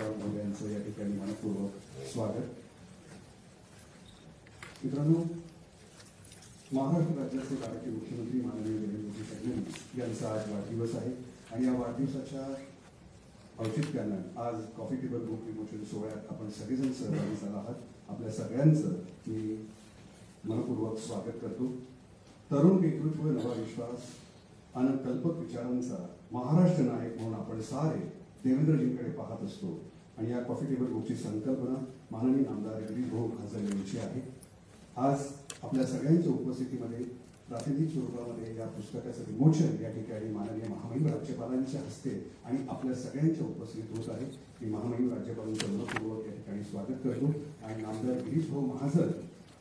राज्यपाल महोदयांचं या ठिकाणी मनपूर्वक स्वागत. मित्रांनो, महाराष्ट्र राज्याचे लाडके मुख्यमंत्री माननीय देवेंद्रजी फडणवीस यांचा आज वाढदिवस आहे आणि या वाढदिवसाच्या औचित्यानं आज कॉफी टेबल बुक विमोचन सोहळ्यात आपण सगळेजण सहभागी झाला आहात. आपल्या सगळ्यांचं मी मनपूर्वक स्वागत करतो. तरुण नेतृत्व, नवा विश्वास आणि कल्पक विचारांचा महाराष्ट्र नायक म्हणून आपण सारे देवेंद्रजींकडे पाहत असतो आणि या कॉफी टेबल बुकची संकल्पना माननीय आमदार गिरीशभाऊ महाजन यांची आहे. आज आपल्या सगळ्यांच्या उपस्थितीमध्ये प्रातिनिधिक स्वरूपामध्ये या पुस्तकाचं विमोचन या ठिकाणी माननीय महामहिम राज्यपालांच्या हस्ते आणि आपल्या सगळ्यांच्या उपस्थितीत होत आहे. मी महामहिम राज्यपालांचं मनपूर्वक या ठिकाणी स्वागत करतो आणि आमदार गिरीशभाऊ महाजन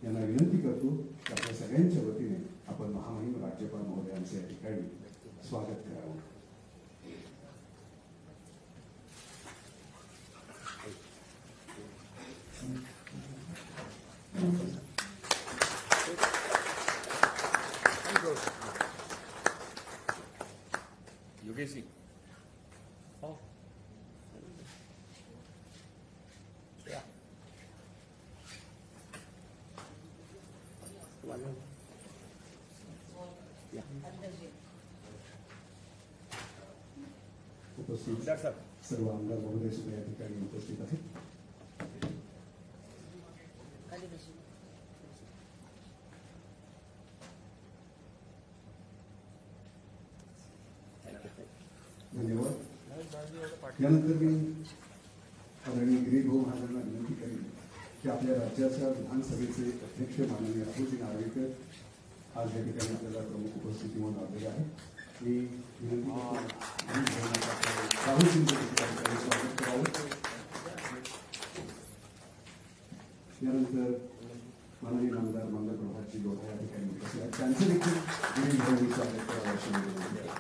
यांना विनंती करतो की आपल्या सगळ्यांच्या वतीने आपण महामहिम राज्यपाल महोदयांचे या ठिकाणी स्वागत करावं. योगेश जी, उपस्थित सर्व आमदार महोदय सुद्धा या ठिकाणी उपस्थित आहेत. धन्यवाद. यानंतर मी आदरणीय गिरीशभाऊ महाजनांना विनंती करेन की आपल्या राज्याच्या विधानसभेचे अध्यक्ष माननीय राहुलजी नार्वेकर आज या ठिकाणी आपल्याला प्रमुख उपस्थिती म्हणून लाभलेले आहे. मी विनंती राहुलजींचं या ठिकाणी स्वागत करावं. यानंतर माननीय आमदार मंगल प्रभातजी लोढा या ठिकाणी उपस्थित आहेत. त्यांचं देखील गिरीशभाऊंनी स्वागत करावं अशी विनंती आहे.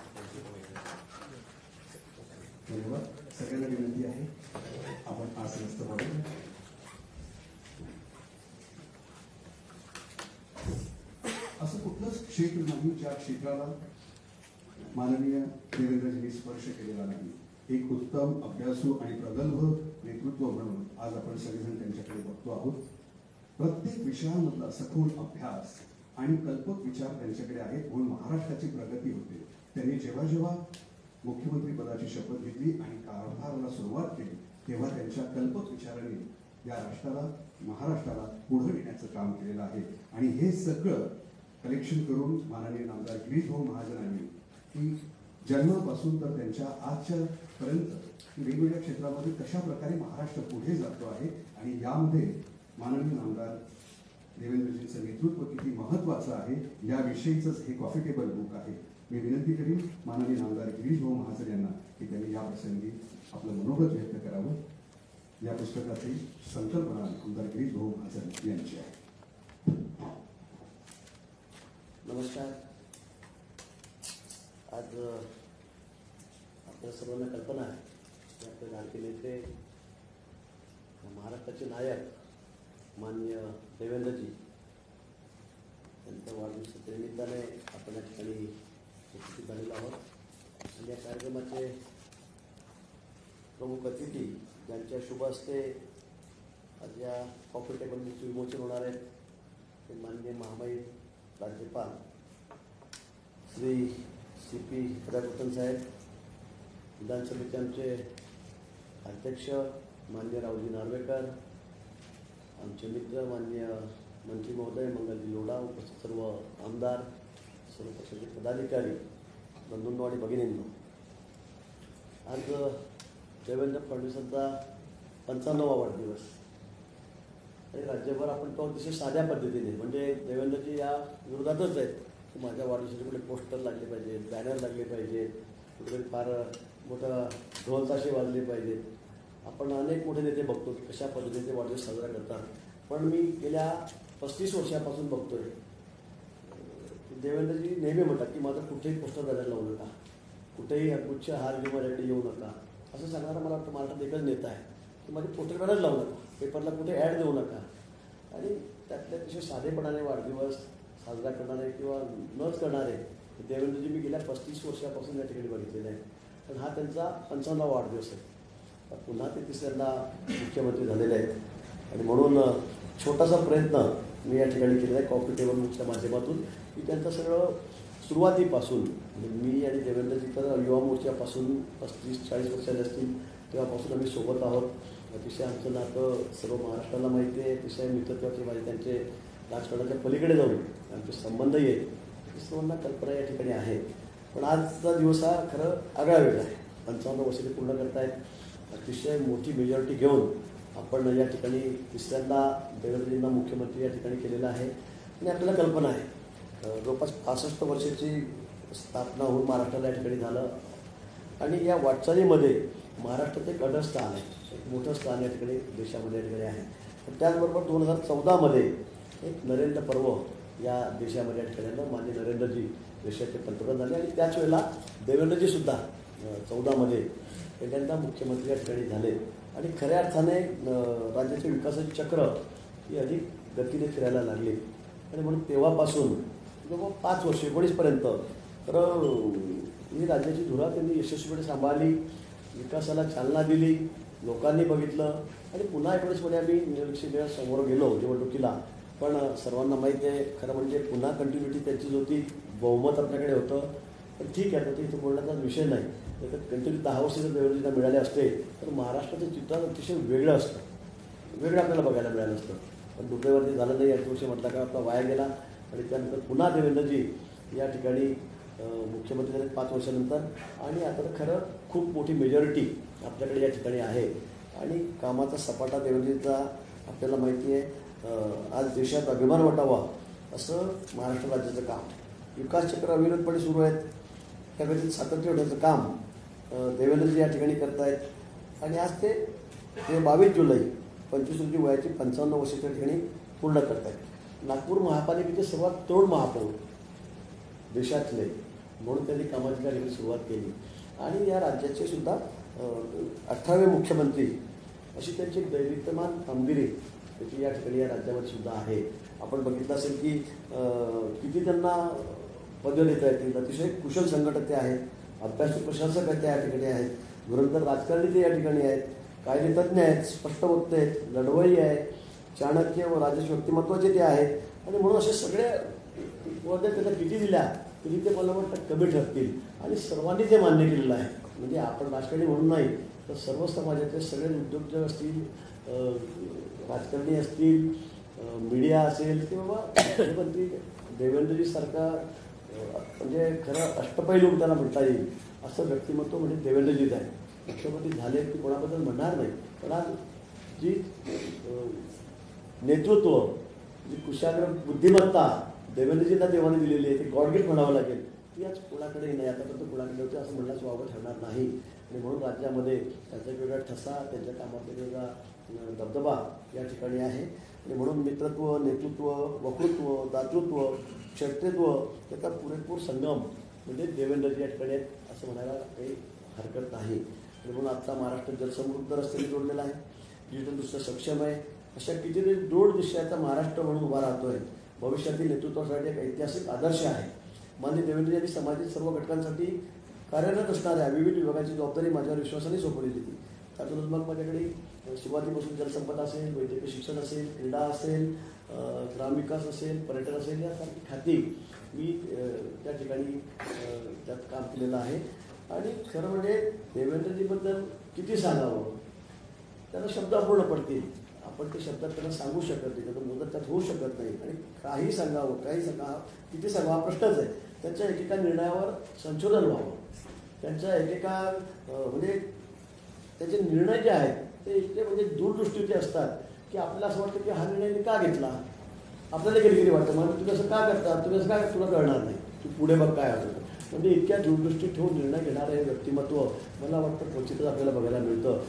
धन्यवाद. सगळ्यांना विनंती आहे आपण आसनस्थ व्हावं. असं कुठलंच क्षेत्र नाही ज्या क्षेत्राला माननीय देवेंद्रजींनी स्पर्श केलेला नाही. एक उत्तम अभ्यासू आणि प्रगल्भ नेतृत्व म्हणून आज आपण सगळेजण त्यांच्याकडे बघतो आहोत. प्रत्येक विषयामधला सखोल अभ्यास आणि कल्पक विचार त्यांच्याकडे आहेत म्हणून महाराष्ट्राची प्रगती होते. त्यांनी जेव्हा जेव्हा मुख्यमंत्री पदाची शपथ घेतली आणि कारभाराला सुरुवात केली तेव्हा त्यांच्या कल्पक विचारांनी या राष्ट्राला, महाराष्ट्राला पुढे नेण्याचं काम केलेलं आहे. आणि हे सगळं कलेक्शन करून माननीय आमदार गिरीशभाऊ महाजनांनी की जन्मापासून तर त्यांच्या आजच्या पर्यंत वेगवेगळ्या क्षेत्रामध्ये कशा प्रकारे महाराष्ट्र पुढे जातो आहे आणि यामध्ये माननीय आमदार देवेंद्रजींचं नेतृत्व किती महत्वाचं आहे याविषयीच हे कॉफी टेबल बुक आहे. मी विनंती करीन माननीय आमदार गिरीशभाऊ महाजन यांना की त्यांनी या प्रसंगी आपलं मनोगत व्यक्त करावं. या पुस्तकाची संकल्पना आमदार गिरीशभाऊ महाजन यांची आहे. नमस्कार. आज आपल्या सर्वांना कल्पना आहे की आपले लाडके नेते, महाराष्ट्राचे नायक माननीय देवेंद्रजी यांच्या वाढदिवसाच्या निमित्ताने आपण या ठिकाणी उपस्थित झालेलो आहोत. आणि या कार्यक्रमाचे प्रमुख अतिथी ज्यांच्या शुभ हस्ते आज या कॉफी टेबल बुकचे विमोचन होणार आहेत ते माननीय महामहिम राज्यपाल श्री CP राधाकृष्णन साहेब, विधानसभेचे आमचे अध्यक्ष माननीय राहुलजी नार्वेकर, आमचे मित्र माननीय मंत्री महोदय मंगलजी लोढा, उपस्थित सर्व आमदार, सर्व पक्षाचे पदाधिकारी, बंधूंनो आणि भगिनींनो. आज देवेंद्र फडणवीसांचा 55वा वाढदिवस आणि राज्यभर आपण तो अतिशय साध्या पद्धतीने म्हणजे देवेंद्रजी या विरोधातच आहेत की माझ्या वाढदिवसाचे कुठे पोस्टर लागले पाहिजेत, बॅनर लागले पाहिजेत, कुठेतरी फार मोठं ढोल ताशे वाजले पाहिजेत. आपण अनेक मोठे नेते बघतो की कशा पद्धतीने ते वाढदिवस साजरा करतात. पण मी गेल्या 35 वर्षापासून बघतोय देवेंद्रजी नेहमी म्हणतात की माझं कुठेही पोस्टर बॅनर लावू नका, कुठेही गुच्छ हार घेऊन माझ्याकडे येऊ नका. असं सांगणारा मला वाटतं महाराष्ट्रात एकच नेता आहे की माझे पोस्टर बॅनर लावू नका, पेपरला कुठे ॲड देऊ नका. आणि त्यातल्या अतिशय साधेपणाने वाढदिवस साजरा करणारे किंवा नच करणारे देवेंद्रजी मी गेल्या 35 वर्षापासून या ठिकाणी बघितलेले आहे. पण हा त्यांचा 55वा वाढदिवस आहे. पुन्हा ते तिसऱ्यांदा मुख्यमंत्री झालेले आहेत. आणि म्हणून छोटासा प्रयत्न मी या ठिकाणी केलेला आहे कॉफी टेबल बुकच्या माध्यमातून, की त्यांचं सगळं सुरुवातीपासून म्हणजे मी आणि देवेंद्रजी तर युवा मोर्चापासून 35-40 वर्षाचे असतील तेव्हापासून आम्ही सोबत आहोत. अतिशय आमचं नातं सर्व महाराष्ट्राला माहिती आहे. अतिशय मित्रत्वाचे माझे त्यांचे राजकारणाच्या पलीकडे जाऊन आमचे संबंधही आहेत. सर्वांना कल्पना या ठिकाणी आहे. पण आजचा दिवस हा खरं आगळा वेगळा आहे. 55 वर्ष ते पूर्ण करतायत. अतिशय मोठी मेजॉरिटी घेऊन आपण या ठिकाणी तिसऱ्यांदा देवेंद्रजींना मुख्यमंत्री या ठिकाणी केलेलं आहे. आणि आपल्याला कल्पना आहे जवळपास 65 वर्षाची स्थापना होऊन महाराष्ट्राला या ठिकाणी झालं. आणि या वाटचालीमध्ये महाराष्ट्रात एक अडळ स्थान आहे, एक मोठं स्थान या ठिकाणी देशामध्ये या ठिकाणी आहे. पण त्याचबरोबर 2014मध्ये एक नरेंद्र पर्व या देशामध्ये या ठिकाणी माननीय नरेंद्रजी देशाचे पंतप्रधान झाले. आणि त्याच वेळेला देवेंद्रजीसुद्धा 14मध्ये पहिल्यांदा मुख्यमंत्री या ठिकाणी झाले. आणि खऱ्या अर्थाने राज्याचे विकासाची चक्र ही अधिक गतीने फिरायला लागली. आणि म्हणून तेव्हापासून जवळ 5 वर्ष 19पर्यंत तर ही राज्याची धुरा त्यांनी यशस्वीपणे सांभाळली, विकासाला चालना दिली, लोकांनी बघितलं. आणि पुन्हा 19मध्ये आम्ही निवडणुकीला समोर गेलो निवडणुकीला. पण सर्वांना माहिती आहे खरं म्हणजे पुन्हा कंटिन्युटी त्यांचीच होती, बहुमत आपल्याकडे होतं. पण ठीक आहे, तर इथं बोलण्याचा विषय नाही. तर कंटिन्यू 10 वर्ष जर देवेंद्रजींना मिळाले असते तर महाराष्ट्राचं चित्र अतिशय वेगळं असतं, वेगळं आपल्याला बघायला मिळालं असतं. पण दुर्दैवाने झालं नाही. 8 वर्ष म्हटलं का आपला वाया गेला. आणि त्यानंतर पुन्हा देवेंद्रजी या ठिकाणी मुख्यमंत्री झाले 5 वर्षानंतर. आणि आता तर खरं खूप मोठी मेजॉरिटी आपल्याकडे या ठिकाणी आहे. आणि कामाचा सपाटा देवेंद्रजींचा आपल्याला माहिती आहे. आज देशात अभिमान वाटावा असं महाराष्ट्र राज्याचं काम, विकासचक्र अविरतपणे सुरू आहेत. त्यावेळी सातत्य ठेवण्याचं काम देवेंद्रजी या ठिकाणी करत आहेत. आणि आज ते 22 जुलै 25 रोजी वयाची 55 वर्षाच्या ठिकाणी पूर्ण करत आहेत. नागपूर महापालिकेचे सर्वात तरुण महापौर देशातले म्हणून त्यांनी कामाची या ठिकाणी सुरुवात केली. आणि या राज्याचे सुद्धा 18वे मुख्यमंत्री अशी त्यांची एक दैदिप्यमान कामगिरी त्याची या ठिकाणी या राज्यामध्ये सुद्धा आहे. आपण बघितलं असेल की किती त्यांना पदं देता येतील. अतिशय कुशल संघटक आहेत, अभ्यासू प्रशासक ते या ठिकाणी आहेत, धुरंधर राजकारणी ते या ठिकाणी आहेत, कायदेतज्ञ आहेत, स्पष्ट वक्ते आहेत, लढवई आहे, चाणक्य व राजकीय व्यक्तिमत्वाचे ते आहेत. आणि म्हणून असे सगळे पदं त्यांना किती दिल्या तरी ते मला वाटतं कमी ठरतील. आणि सर्वांनी ते मान्य केलेलं आहे. म्हणजे आपण राजकारणी म्हणून नाही तर सर्व समाजाचे सगळे उद्योजक असतील, राजकारणी असतील, मीडिया असेल की बाबा मुख्यमंत्री देवेंद्रजीसारखा म्हणजे खरं अष्टपैलू त्यांना म्हणता येईल असं व्यक्तिमत्व म्हणजे देवेंद्रजीच आहे. मुख्यमंत्री झाले की कोणाबद्दल म्हणणार नाही. पण आज जी नेतृत्व, जी कुशाग्र बुद्धिमत्ता देवेंद्रजींना देवाने दिलेली आहे, ते गॉड गिफ्ट म्हणावं लागेल. ती आज कोणाकडेही नाही, आतापर्यंत कोणाकडे होते असं म्हणण्यास वावं ठरणार नाही. आणि म्हणून राज्यामध्ये त्यांचा वेगळा ठसा, त्यांच्या कामाचा वेगळा दबदबा या ठिकाणी आहे. आणि म्हणून मित्रत्व, नेतृत्व, वक्तृत्व, दातृत्व, क्षत्रित्व याचा पुरेपूर संगम म्हणजे देवेंद्रजी या ठिकाणी आहेत असं म्हणायला काही हरकत नाही. आणि म्हणून आजचा महाराष्ट्र जलसमृद्ध रस्त्याने जोडलेला आहे, डिजिटलदृष्ट्या सक्षम आहे. अशा कितीतरी जोड दृश्याचा महाराष्ट्र म्हणून उभा राहतोय. भविष्यातील नेतृत्वासाठी एक ऐतिहासिक आदर्श आहे. माननीय देवेंद्रजी यांनी समाजातील सर्व घटकांसाठी कार्यरत असणाऱ्या विविध विभागाची जबाबदारी माझ्यावर विश्वासाने सोपवली होती. त्यातूनच मग माझ्याकडे सुरुवातीपासून जलसंपदा असेल, वैद्यकीय शिक्षण असेल, क्रीडा असेल, ग्रामविकास असेल, पर्यटन असेल यासारखी खाती मी त्या ठिकाणी त्यात काम केलेलं आहे. आणि खरं म्हणजे देवेंद्रजीबद्दल किती सांगावं त्यांना शब्द अपूर्ण पडतील. आपण ते शब्दात त्यांना सांगू शकत नाही, त्याचं मुदत त्यात होऊ शकत नाही. आणि काही सांगावं, काही सांगा, किती सांगावं हा प्रश्नच आहे. त्यांच्या एकेका निर्णयावर संशोधन व्हावं. त्यांच्या एकेका म्हणजे त्याचे निर्णय जे आहेत ते इतके म्हणजे दूरदृष्टीचे असतात की आपल्याला असं वाटतं की हा निर्णय का घेतला. आपल्याला कधी वाटतं मग तुम्ही असं का करता, तुम्ही असं काय तुला कळणार नाही, तू पुढे बघ काय होतं. म्हणजे इतक्या दूरदृष्टी ठेवून निर्णय घेणारं हे व्यक्तिमत्व मला वाटतं क्वचितच आपल्याला बघायला मिळतं.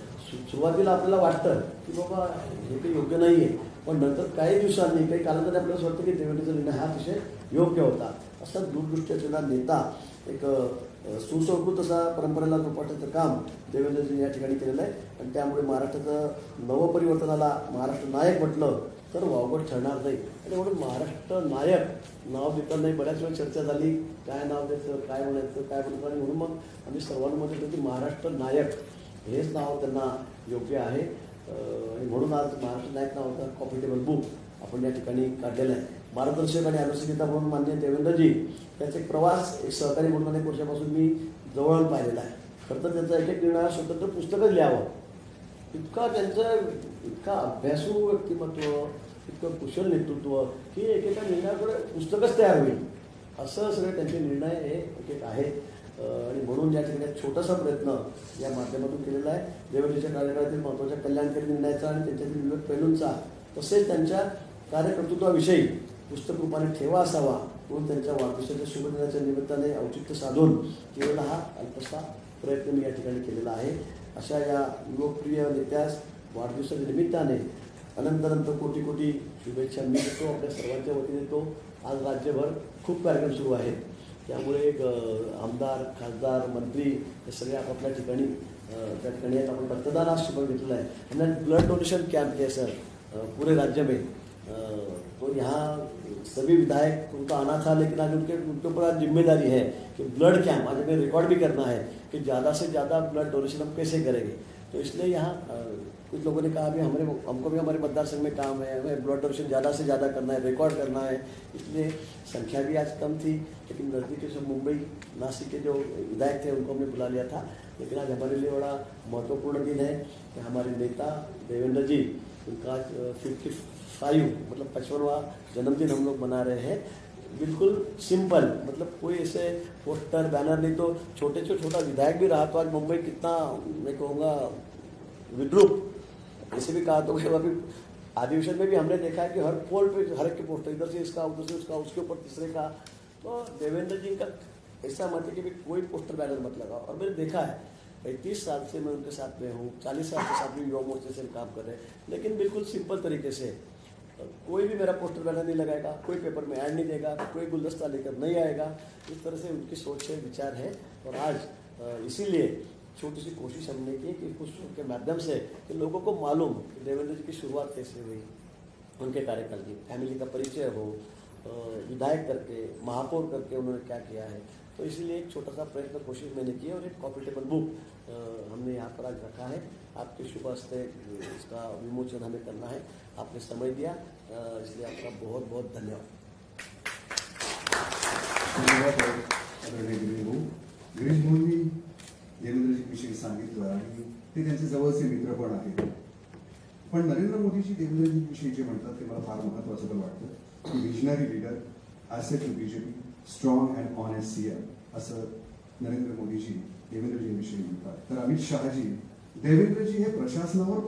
सुरुवातीला आपल्याला वाटतं की बाबा हे काही योग्य नाही आहे, पण नंतर काही दिवसांनी काही कालांतराने आपल्याला असं वाटतं की देवेंद्रचा निर्णय हा अतिशय योग्य होता. असा दूरदृष्टी असलेला नेता, एक सुसंस्कृत असा परंपरेला जोपासण्याचं काम देवेंद्रजींनी या ठिकाणी केलेलं आहे. आणि त्यामुळे महाराष्ट्राचं नवपरिवर्तनाला महाराष्ट्र नायक म्हटलं तर वावगट ठरणार नाही. आणि म्हणून महाराष्ट्र नायक नाव देताना बऱ्याच वेळ चर्चा झाली, काय नाव द्यायचं, काय म्हणायचं, काय म्हणतात. आणि म्हणून मग आम्ही सर्वांमध्ये होतो की महाराष्ट्र नायक हेच नाव त्यांना योग्य आहे. आणि म्हणून आज महाराष्ट्र नायक नावाचा कॉफी टेबल बुक आपण या ठिकाणी काढलेला आहे. मार्गदर्शक आणि आदर्शगीता म्हणून मान्य देवेंद्रजी त्यांचा एक प्रवास एक सहकारी म्हणून अनेक वर्षापासून मी जवळून पाहिलेला आहे. खरं तर त्यांचा एक एक निर्णय स्वतंत्र पुस्तकच लिहावं इतका त्यांचं इतका अभ्यासू व्यक्तिमत्व, इतकं कुशल नेतृत्व की एकेका निर्णयाकडे पुस्तकच तयार होईल असं सगळे त्यांचे निर्णय हे एक एक आहेत. आणि म्हणून या ठिकाणी एक छोटासा प्रयत्न या माध्यमातून केलेला आहे. देवेंद्रच्या कार्यकाळातील महत्त्वाच्या कल्याणकारी निर्णयाचा आणि त्यांच्यातील विविध पैलूंचा तसेच त्यांच्या कार्यकर्तृत्वाविषयी पुस्तक रूपाने ठेवा असावा म्हणून त्यांच्या वाढदिवसाच्या शुभदिनाच्या निमित्ताने औचित्य साधून केलेला हा अल्पसा प्रयत्न मी या ठिकाणी केलेला आहे. अशा या लोकप्रिय नेत्यास वाढदिवसाच्या निमित्ताने अनंत कोटी कोटी शुभेच्छा मी देतो, आपल्या सर्वांच्या वतीने देतो. आज राज्यभर खूप कार्यक्रम सुरू आहेत, त्यामुळे आमदार, खासदार, मंत्री हे सगळे आपापल्या ठिकाणी त्या ठिकाणी आहेत. आपण रक्तदान आज शुभ घेतलेला है. हमने ब्लड डोनेशन कैंप किया सर पूरे राज्य में. तो यहाँ सभी विधायक उनका आना था, लेकिन आज उनके ऊपर आज जिम्मेदारी है कि ब्लड कैंप आज हमें रिकॉर्ड भी करना है कि ज़्यादा से ज़्यादा ब्लड डोनेशन हम कैसे करेंगे. तो इसलिए यहाँ कुछ लोगों ने कहा भी हमको भी हमारे मतदार संघ में काम है, हमें ब्लड डोनेशन ज़्यादा से ज़्यादा करना है, रिकॉर्ड करना है. इसलिए संख्या भी आज कम थी, लेकिन नज़दीकी से मुंबई नासिक के जो विधायक थे उनको हमने बुला लिया था. लेकिन आज हमारे लिए बड़ा महत्वपूर्ण दिन है कि हमारे नेता देवेंद्र जी उनका 55 मतलब 55वां जन्मदिन हम लोग मना रहे हैं. बिल्कुल सिंपल, मतलब कोई ऐसे पोस्टर बैनर नहीं, तो छोटे से छोटा विधायक भी रहा तो आज मुंबई कितना मैं कहूँगा विद्रूप ऐसे भी कहा तो अभी अधिवेशन में भी हमने देखा है कि हर पोल पे हर एक के पोस्टर, इधर से इसका, उधर से उसका, उसके ऊपर तीसरे का. तो देवेंद्र जी का ऐसा मत है कि भाई कोई पोस्टर बैनर मत लगाओ. और मैंने देखा है 35 साल से मैं उनके साथ में हूँ, 40 साल के साथ में युवा मोर्चे से काम कर रहे हैं, लेकिन बिल्कुल सिंपल तरीके से कोई भी मेरा पोस्टर बैनर नहीं लगाएगा, कोई पेपर में ऐड नहीं देगा, कोई गुलदस्ता लेकर नहीं आएगा. इस तरह से उनकी सोच है, विचार है. और आज इसीलिए छोटी सी कोशिश हमने की कि पुस्तक के माध्यम से कि लोगों को मालूम कि देवेंद्र जी की शुरुआत कैसे हुई, उनके कार्यकाल की फैमिली का परिचय हो, विधायक करके, महापौर करके उन्होंने क्या किया है. तो इसीलिए एक छोटा सा प्रयत्न कोशिश मैंने की और एक कॉफी टेबल बुक हमने यहाँ पर आज रखा है. आपके शुभ हस्ते इसका विमोचन हमें करना है. आपने समय दिया, इसलिए आपका बहुत बहुत धन्यवाद. गिरीश भाऊंनी देवेंद्रजीविषयी सांगितलं आणि ते त्यांचे जवळचे मित्र पण आहेत. पण नरेंद्र मोदीजी देवेंद्रजीविषयी जे म्हणतात ते मला फार महत्त्वाचं पण वाटतं की visionary leader, asset to BJP, strong and honest CM असं नरेंद्र मोदीजी देवेंद्रजीविषयी म्हणतात. तर अमित शहाजी देवेंद्रजी हे प्रशासनावर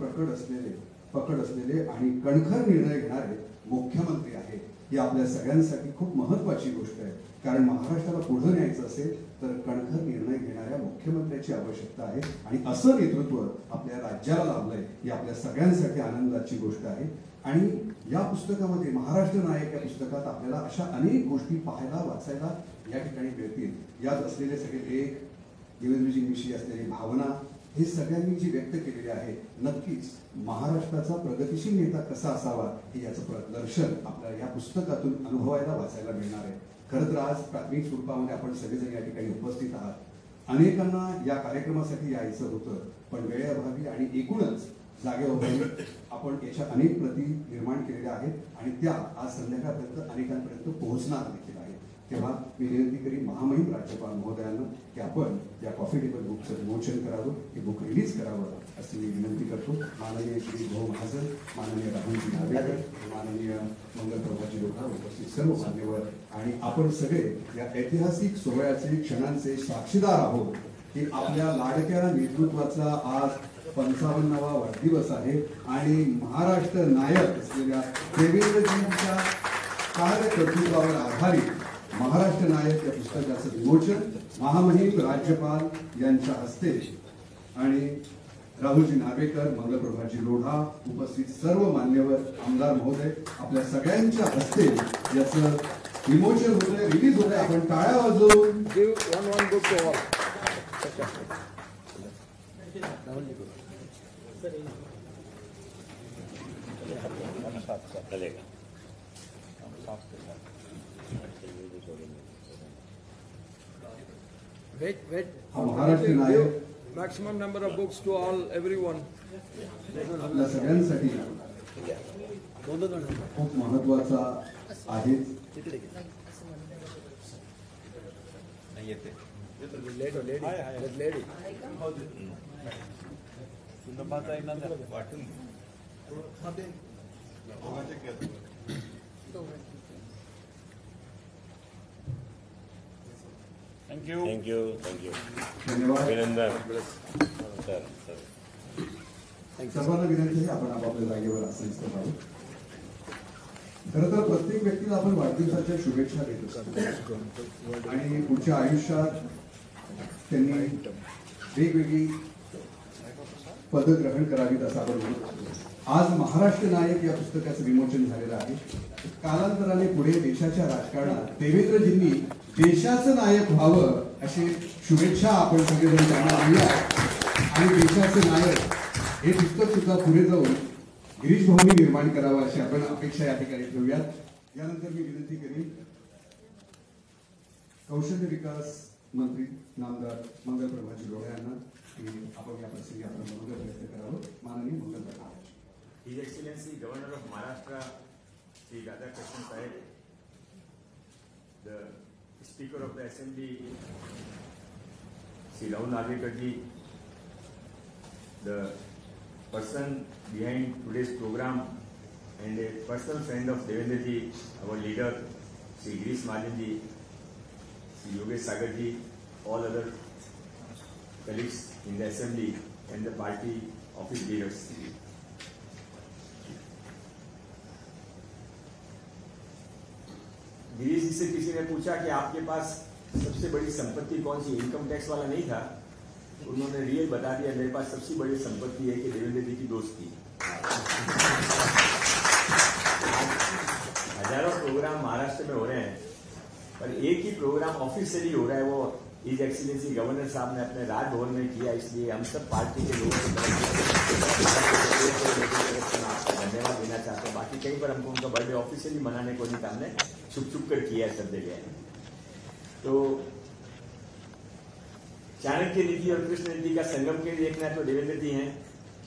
पकड असलेले आणि कणखर निर्णय घेणारे मुख्यमंत्री आहेत. ही आपल्या सगळ्यांसाठी खूप महत्त्वाची गोष्ट आहे, कारण महाराष्ट्राला पुढे न्यायचं असेल तर कणखर निर्णय घेणाऱ्या मुख्यमंत्र्याची आवश्यकता आहे. आणि असं नेतृत्व आपल्या राज्याला लाभलंय ही आपल्या सगळ्यांसाठी आनंदाची गोष्ट आहे. आणि या पुस्तकामध्ये महाराष्ट्र नायक या पुस्तकात आपल्याला अशा अनेक गोष्टी पाहायला, वाचायला या ठिकाणी मिळतील. यात असलेले सगळे लेख, देवेंद्रजींविषयी असलेली भावना हे सगळ्यांनी जी व्यक्त केलेली आहे, नक्कीच महाराष्ट्राचा प्रगतिशील नेता कसा असावा हे याचं प्रदर्शन आपल्याला या पुस्तकातून अनुभवायला, वाचायला मिळणार आहे. खरं तर आज प्राथमिक स्वरूपामध्ये आपण सगळेजण या ठिकाणी उपस्थित आहात. अनेकांना या कार्यक्रमासाठी यायचं होतं, पण वेळेअभावी आणि एकूणच जागेअभावी आपण याच्या अनेक प्रती निर्माण केलेल्या आहेत आणि त्या आज संध्याकाळपर्यंत अनेकांपर्यंत पोहोचणार देखील आहेत. तेव्हा मी विनंती करीन महामहिम राज्यपाल महोदयांना की आपण या कॉफी टेबल बुकचं विमोचन करावं, हे बुक रिलीज करावं अशी मी विनंती करतो. माननीय श्री भाऊ महाजन, माननीय राहुलजी नार्वेकर, माननीय मंगलप्रभाजी लोढा, उपस्थित सर्व मान्यवर आणि आपण सगळे या ऐतिहासिक सोहळ्याचे, क्षणांचे साक्षीदार आहोत की आपल्या लाडक्या नेतृत्वाचा आज 55वा वाढदिवस आहे आणि महाराष्ट्र नायक असलेल्या देवेंद्रजींच्या कार्यकर्तृत्वावर आधारित महाराष्ट्र नायक या पुस्तकाचं विमोचन महामहिम राज्यपाल यांच्या हस्ते आणि राहुलजी नार्वेकर, मंगलप्रभाजी लोढा, उपस्थित सर्व मान्यवर, आमदार महोदय आपल्या सगळ्यांच्या हस्ते याचं विमोचन होतंय, रिलीज होतंय. आपण टाळ्या वाजवून Wait. Maharashtra Nayak Maximum number of books to everyone. आपल्या सगळ्यांसाठी खूप महत्वाचा आहे. थँक्यू धन्यवाद. अभिनंदन सर. सर्वांना विनंती आहे आपण आपापल्या जागेवर आसनस्थ राहू. खरं तर प्रत्येक व्यक्तीला आपण वाढदिवसाच्या शुभेच्छा देत असतो आणि पुढच्या आयुष्यात त्यांनी वेगवेगळी पदं ग्रहण करावीत असं आपण म्हणत असतो. आज महाराष्ट्र नायक या पुस्तकाचं विमोचन झालेलं आहे. कालांतराने पुढे देशाच्या राजकारणात देवेंद्रजींनी देशाचं नायक व्हावं अशी शुभेच्छा आपण सगळेजण त्यांना दिल्या आणि देशाचे नायक हे पुस्तक सुद्धा पुढे जाऊन गिरीश भाऊंनी निर्माण करावं अशी आपण अपेक्षा या ठिकाणी ठेवूयात. यानंतर मी विनंती करीन कौशल्य विकास मंत्री नामदार मंगलप्रभाजी लोढा यांना की आपण या प्रसंगी आपलं मनोगत व्यक्त करावं. माननीय मंगलप्रभा. His Excellency Governor of Maharashtra, Sri Radhakrishnan Sahib, the Speaker of the Assembly, Sri Rahul Nalekar ji, the person behind today's program and a personal friend of Devendra ji, our leader, Sri Girish Mahajan ji, Sri Yogesh Sagar ji, all other colleagues in the Assembly and the party office leaders. Girish जी से किसी ने पूछा कि आपके पास सबसे बड़ी संपत्ति कौन सी, इनकम टैक्स वाला नहीं था. उन्होंने रियल बता दिया, मेरे पास सबसे बड़ी संपत्ति है कि देवेंद्र जी की दोस्ती. हजारों प्रोग्राम महाराष्ट्र में हो रहे हैं पर एक ही प्रोग्राम ऑफिशियली हो रहा है, वो हिज एक्सीलेंसी गवर्नर साहब ने अपने राजभवन में किया. इसलिए हम सब पार्टी के लोगों को धन्यवाद देना चाहते हैं. बाकी कहीं पर हमको उनका बर्थडे ऑफिशियली मनाने को नहीं था, हमने छुप छुप कर किया है सब जगह. तो चाणक्य नीति और कृष्ण नीति का संगम कहीं देखना है तो देवेंद्र जी हैं.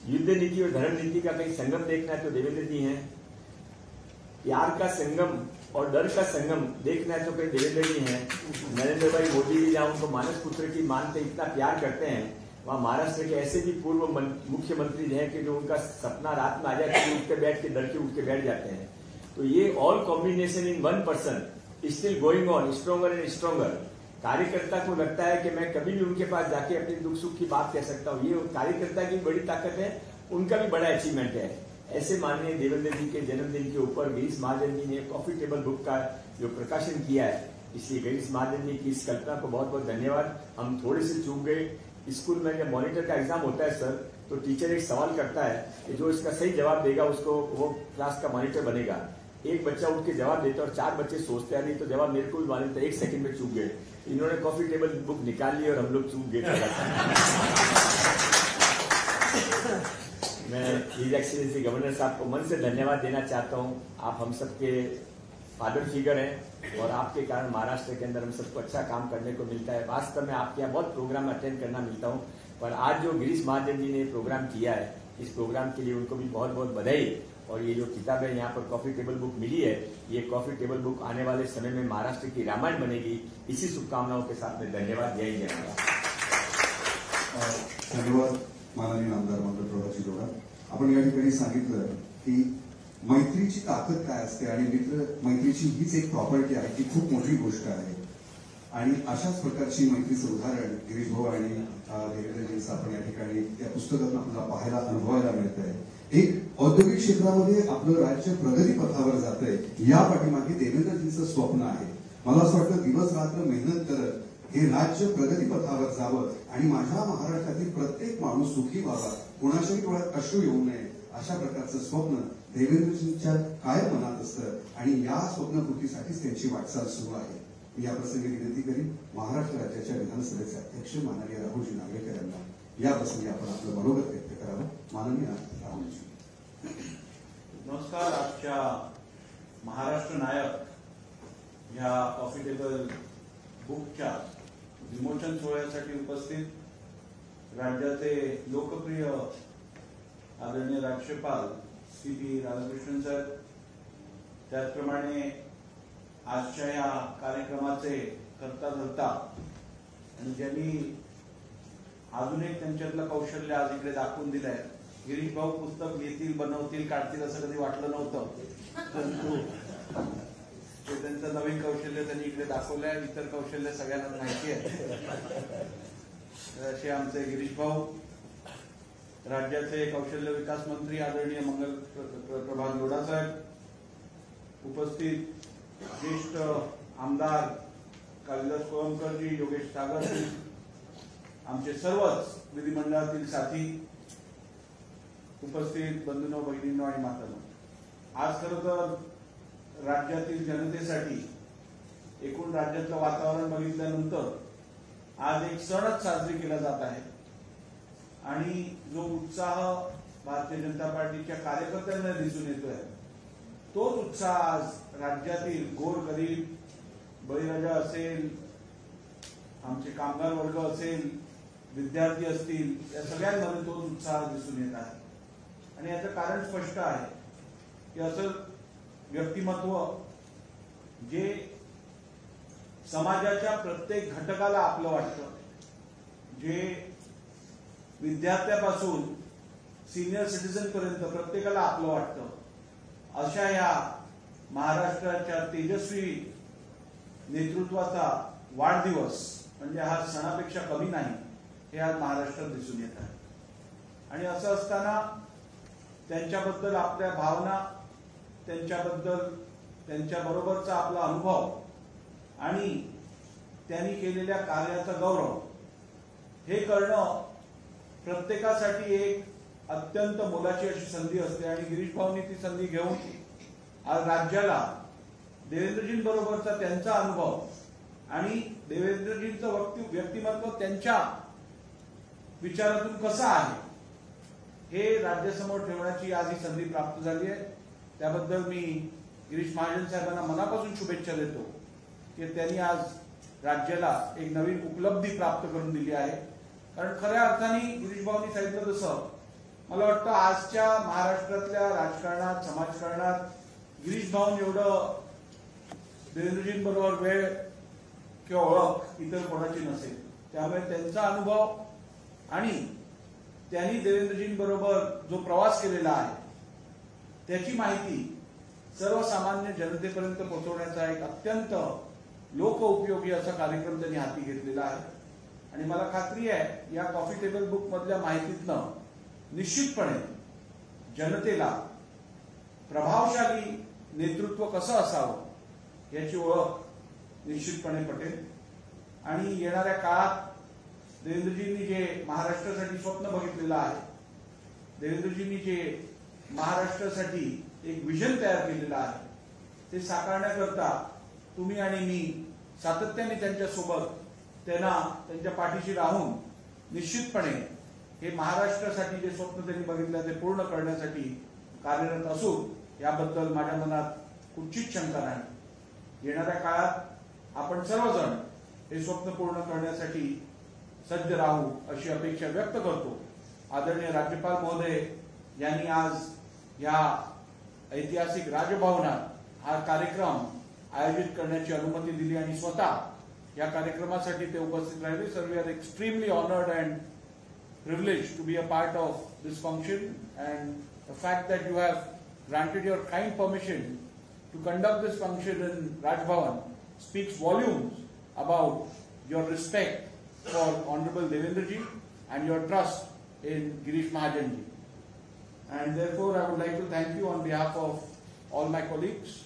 युद्ध नीति और धर्म नीति का कहीं संगम देखना है तो देवेंद्र जी हैं. प्यार का संगम और डर का संगम देखना है तो कहीं देवेंद्र जी हैं. नरेंद्र भाई मोदी जी जहाँ उनको मानस पुत्र की मानते इतना प्यार करते हैं, वहाँ महाराष्ट्र के ऐसे भी पूर्व मुख्यमंत्री हैं कि जो उनका सपना रात में आ जाए तो उठ के बैठ के डर के उठ के बैठ जाते हैं. तो ये all combination in one person still going on stronger and stronger. कार्यकर्ता को लगता है कि मैं कभी भी उनके पास जाके अपने दुख सुख की बात कह सकता हूँ. ये कार्यकर्ता की बड़ी ताकत है, उनका भी बड़ा अचीवमेंट है. ऐसे माननीय देवेंद्र जी के जन्मदिन के ऊपर गिरीश महाजन जी ने कॉफी टेबल बुक का जो प्रकाशन किया है, इसलिए गिरीश महाजन जी की इस कल्पना को बहुत बहुत धन्यवाद. हम थोड़े से चूक गए. स्कूल में जब मॉनिटर का एग्जाम होता है सर, तो टीचर एक सवाल करता है कि जो इसका सही जवाब देगा उसको वो क्लास का मॉनिटर बनेगा. एक बच्चा उठ के जवाब देता और 4 बच्चे सोचते हैं नहीं तो जवाब मेरे को भी मालूम था, 1 सेकंड में चूक गए. इन्होंने कॉफी टेबल बुक निकाल ली और हम लोग चूक गए. मैं हिज एक्सीलेंसी गवर्नर साहब को मन से धन्यवाद देना चाहता हूं. आप हम सबके फादर फिगर हैं और आपके कारण महाराष्ट्र के अंदर हम सबको अच्छा काम करने को मिलता है. वास्तव में आपके यहाँ बहुत प्रोग्राम अटेंड करना मिलता हूँ, पर आज जो गिरीश महाजन जी ने प्रोग्राम किया है, इस प्रोग्राम के लिए उनको भी बहुत बहुत बधाई. और ये जो किताबें यहाँ पर कॉफी टेबल बुक मिली है, ये कॉफी टेबल बुक आने वाले समय में महाराष्ट्र की रामायण बनेगी. इसी शुभकामनाओं के साथ में धन्यवाद. जय हिंद. धन्यवाद माननीय आमदार मंगलप्रभाजी लोढा. आपण या ठिकाणी सांगितलं की मैत्रीची ताकद काय असते आणि मित्र मैत्रीची हीच एक प्रॉपर्टी आहे की खूप मोठी गोष्ट आहे. आणि अशाच प्रकारची मैत्रीचं उदाहरण गिरीश भाऊ आणि देवेंद्रजींचं आपण या ठिकाणी या पुस्तकातून आपल्याला पाहायला अनुभवायला मिळत आहे. एक औद्योगिक क्षेत्रामध्ये आपलं राज्य प्रगती पथावर जातंय, या पाठीमागे देवेंद्रजींचं स्वप्न आहे. मला असं वाटतं दिवस रात्र मेहनत करत हे राज्य प्रगती पथावर जावं आणि माझ्या महाराष्ट्रातील प्रत्येक माणूस सुखी व्हावा, कुणाच्याही डोळ्यात अश्रू येऊ नये, अशा प्रकारचं स्वप्न देवेंद्रजींच्या कायम मनात असतं आणि या स्वप्नपूर्तीसाठीच त्यांची वाटचाल सुरू आहे. या प्रसंगी विनंती करीन महाराष्ट्र राज्याच्या विधानसभेचे अध्यक्ष माननीय राहुलजी नार्वेकर यांना या प्रसंगी आपण आपलं मनोगत व्यक्त करावं. माननीय राहुलजी. नमस्कार. आजच्या महाराष्ट्र नायक या कॉफी टेबल बुकच्या विमोचन सोहळ्यासाठी उपस्थित राज्याचे लोकप्रिय आदरणीय राज्यपाल श्री राधाकृष्णन सर, त्याचप्रमाणे आजच्या या कार्यक्रमाचे करता धरता आणि ज्यांनी अजून एक त्यांच्यातलं कौशल्य आज इकडे दाखवून दिलंय. गिरीश भाऊ पुस्तक लिहितील, बनवतील, काढतील असं कधी वाटलं नव्हतं, परंतु ते त्यांचं नवीन कौशल्य त्यांनी इकडे दाखवलंय. इतर कौशल्य सगळ्यांना माहिती आहे. असे आमचे गिरीश भाऊ, राज्याचे कौशल्य विकास मंत्री आदरणीय मंगल प्रभात लोढा साहेब, उपस्थित ज्येष्ठ आमदार कालिदास कोळंबकरजी, योगेश सागरजी, आमचे सर्वच विधिमंडळातील साथी, उपस्थित बंधूंनो, भगिनींनो आणि मातांनो, आज खरं तर राज्यातील जनतेसाठी एकूण राज्यातलं वातावरण बघितल्यानंतर आज एक सणच साजरी केला जात आहे. आणि जो उत्साह भारतीय जनता पार्टीच्या कार्यकर्त्यांना दिसून येतोय, तोच उत्साह आज राज्यातील गोरगरीब, बळीराजा असेल, आमचे कामगार वर्ग असेल, विद्यार्थी असतील, या सगळ्यांमध्ये तोच उत्साह दिसून येत आहे. आणि याचं कारण स्पष्ट आहे की असं व्यक्तिमत्व जे समाजाच्या प्रत्येक घटकाला आपलं वाटतं, जे विद्यार्थ्यापासून सिनियर सिटीजन पर्यंत प्रत्येकाला आपलं वाटतं, अशा या महाराष्ट्राच्या तेजस्वी नेतृत्वाचा वाढदिवस म्हणजे हा सणापेक्षा कमी नाही, हे आज महाराष्ट्रात दिसून येत आहे. आणि असं असताना त्यांच्याबद्दल आपल्या भावना, त्यांच्याबद्दल त्यांच्याबरोबरचा आपला अनुभव आणि त्यांनी केलेल्या कार्याचा गौरव हे करणं प्रत्येकासाठी एक अत्यंत मोलाची अशी संधी असते. आणि गिरीश भाऊंनी ती संधी घेऊन आज राज्याला देवेंद्रजींबरोबरचा त्यांचा अनुभव आणि देवेंद्रजींचं व्यक्तिमत्व त्यांच्या विचारातून कसं आहे हे राज्यासमोर ठेवण्याची आज ही संधी प्राप्त झाली आहे. त्याबद्दल मी गिरीश महाजन साहेबांना मनापासून शुभेच्छा देतो की त्यांनी आज राज्याला एक नवीन उपलब्धी प्राप्त करून दिली आहे. कारण खऱ्या अर्थाने गिरीश भाऊंनी सांगितलं तसं मला वाटतं आजच्या महाराष्ट्रातल्या राजकारणात, समाजकारणात गिरीश भाऊन एवढं देवेंद्रजींबरोबर वेळ किंवा ओळख इतर कोणाची नसेल. त्यामुळे त्यांचा अनुभव आणि त्यांनी देवेंद्रजींबरोबर जो प्रवास केलेला आहे त्याची माहिती सर्वसामान्य जनतेपर्यंत पोहोचवण्याचा एक अत्यंत लोकउपयोगी असा कार्यक्रम त्यांनी हाती घेतलेला आहे. आणि मला खात्री आहे या कॉफी टेबल बुक मधल्या माहितीतनं निश्चितपणे जनतेला प्रभावशाली नेतृत्व कसं असावं याची ओळख निश्चितपणे पटेल. आणि येणाऱ्या काळात देवेंद्रजींनी जे महाराष्ट्रासाठी स्वप्न बघितलेलं आहे, देवेंद्रजींनी जे महाराष्ट्रासाठी एक विजन तयार केलेलं आहे, ते साकारण्याकरता तुम्ही आणि मी सातत्याने त्यांच्यासोबत त्यांच्या पाठीशी राहून निश्चितपणे हे महाराष्ट्रासाठी जे स्वप्न त्यांनी बघितलं ते पूर्ण करण्यासाठी कार्यरत असू याबद्दल माझ्या मनात कुठचीच शंका नाही. येणाऱ्या काळात आपण सर्वजण हे स्वप्न पूर्ण करण्यासाठी सज्ज राहू अशी अपेक्षा व्यक्त करतो. आदरणीय राज्यपाल महोदय यांनी आज या ऐतिहासिक राजभवनात हा कार्यक्रम आयोजित करण्याची अनुमती दिली आणि स्वतः या कार्यक्रमासाठी ते उपस्थित राहिले. Sir, we are extremely honoured and privileged to be a part of this function, and the fact that you have granted your kind permission to conduct this function in Raj Bhavan speaks volumes about your respect for Honorable Devendra ji and your trust in Girish Mahajan ji. And therefore I would like to thank you on behalf of all my colleagues,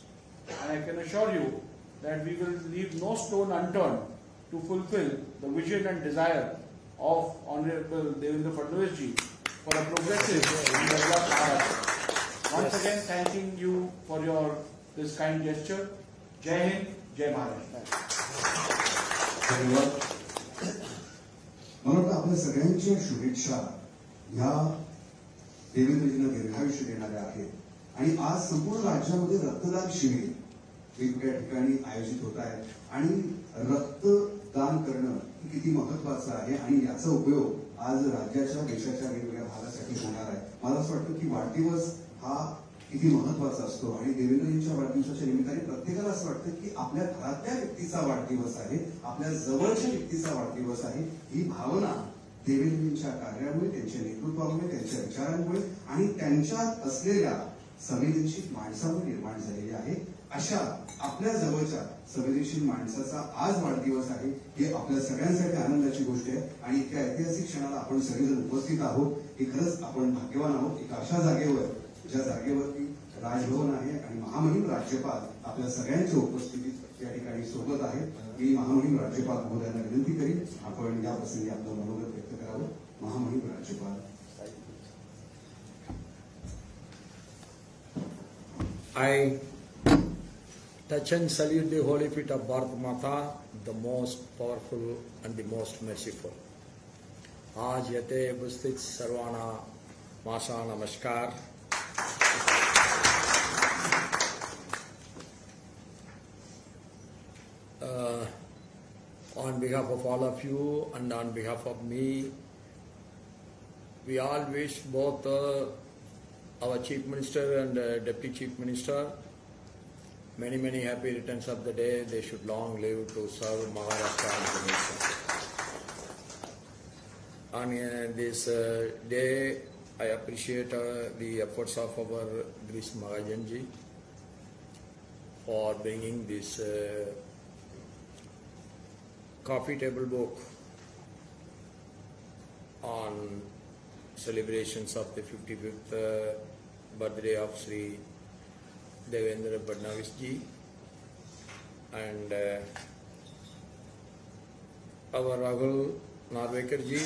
and I can assure you that we will leave no stone unturned to fulfill the vision and desire of Honorable Devendra Fadnavis ji for a progressive and developed Maharashtra. Once again, thanking you for this kind gesture. Jai Hind, Jai Maharashtra. धन्यवाद. मला वाटतं आपल्या सगळ्यांच्या शुभेच्छा ह्या देवेंद्रजींना दीर्घायुष्य देणाऱ्या आहेत. आणि आज संपूर्ण राज्यामध्ये रक्तदान शिबिर वेगवेगळ्या ठिकाणी आयोजित होत आहे. आणि रक्तदान करणं किती महत्वाचं आहे आणि याचा उपयोग आज राज्याच्या, देशाच्या वेगवेगळ्या भागासाठी होणार आहे. मला असं वाटतं की वाढदिवस हा किती महत्वाचा असतो आणि देवेंद्रजींच्या वाढदिवसाच्या निमित्ताने प्रत्येकाला असं वाटतं की आपल्या घरातल्या व्यक्तीचा वाढदिवस आहे, आपल्या जवळच्या व्यक्तीचा वाढदिवस आहे. ही भावना देवेंद्रजींच्या कार्यामुळे, त्यांच्या नेतृत्वामुळे, त्यांच्या विचारांमुळे आणि त्यांच्यात असलेल्या संवेदनशील माणसामुळे निर्माण झालेली आहे. अशा आपल्या जवळच्या संवेदनशील माणसाचा आज वाढदिवस आहे. ही आपल्या सगळ्यांसाठी आनंदाची गोष्ट आहे आणि इतक्या ऐतिहासिक क्षणाला आपण सगळेजण उपस्थित आहोत. हे खरंच आपण भाग्यवान आहोत. एक अशा जागेवर, ज्या जागेवरती राजभवन आहे आणि महामहिम राज्यपाल आपल्या सगळ्यांच्या उपस्थितीत या ठिकाणी सोबत आहेत. मी महामहिम राज्यपाल महोदयांना विनंती करीन, आपण या प्रसंगी आपलं मनोगत व्यक्त करावं. महामहिम राज्यपाल. I touch and salute the holy feet of Bharat Mata, the most powerful and the most merciful. आज येथे उपस्थित सर्वांना माझा नमस्कार. On behalf of all of you and on behalf of me, we all wish both our Chief Minister and Deputy Chief Minister many happy returns of the day. They should long live to serve Maharashtra and the nation. On this day, I appreciate the efforts of our Girish Mahajanji for bringing this coffee table book on celebrations of the 55th birthday of Sri Devendra Fadnavis ji and our Rahul Narvekar ji,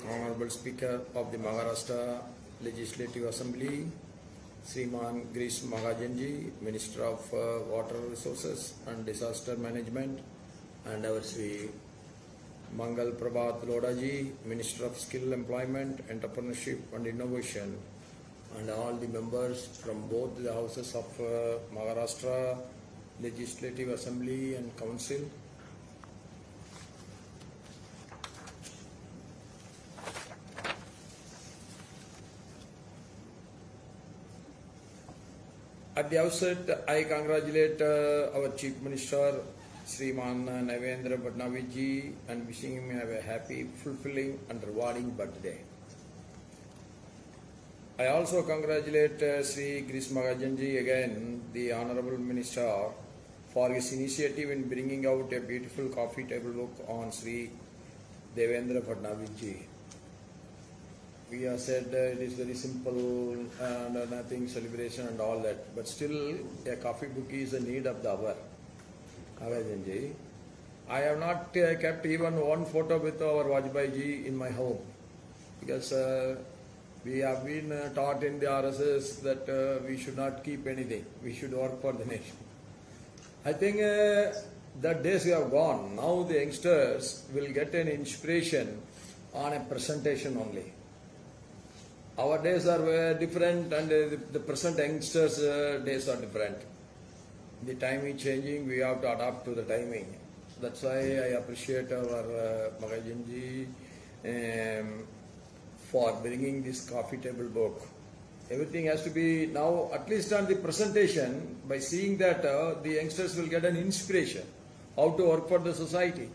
Honorable Speaker of the Maharashtra Legislative Assembly, Sriman Girish Mahajanji, Minister of Water Resources and Disaster Management, and our Sri Mangal Prabhat Lodha ji, Minister of Skill Employment, Entrepreneurship and Innovation, and all the members from both the houses of Maharashtra Legislative Assembly and Council. At the outset, I congratulate our Chief Minister, Sriman Devendra Fadnavis ji, and wishing him a happy, fulfilling and rewarding birthday. I also congratulate Sri Girish Mahajanji again, the Honorable Minister, for his initiative in bringing out a beautiful coffee table book on Sri Devendra Fadnavis ji. We have said it is very simple and nothing celebration and all that, but still a coffee book is a need of the hour. Mahajanji, I have not kept even one photo with our Vajpayee ji in my home because we have been taught in the RSS that we should not keep anything. We should work for the nation. I think that days have gone. Now the youngsters will get an inspiration on a presentation only. Our days are different and the present youngsters' days are different. The time is changing, we have to adapt to the timing. That's why I appreciate our Mahajanji for bringing this coffee table book. Everything has to be now, at least on the presentation, by seeing that the youngsters will get an inspiration how to work for the society,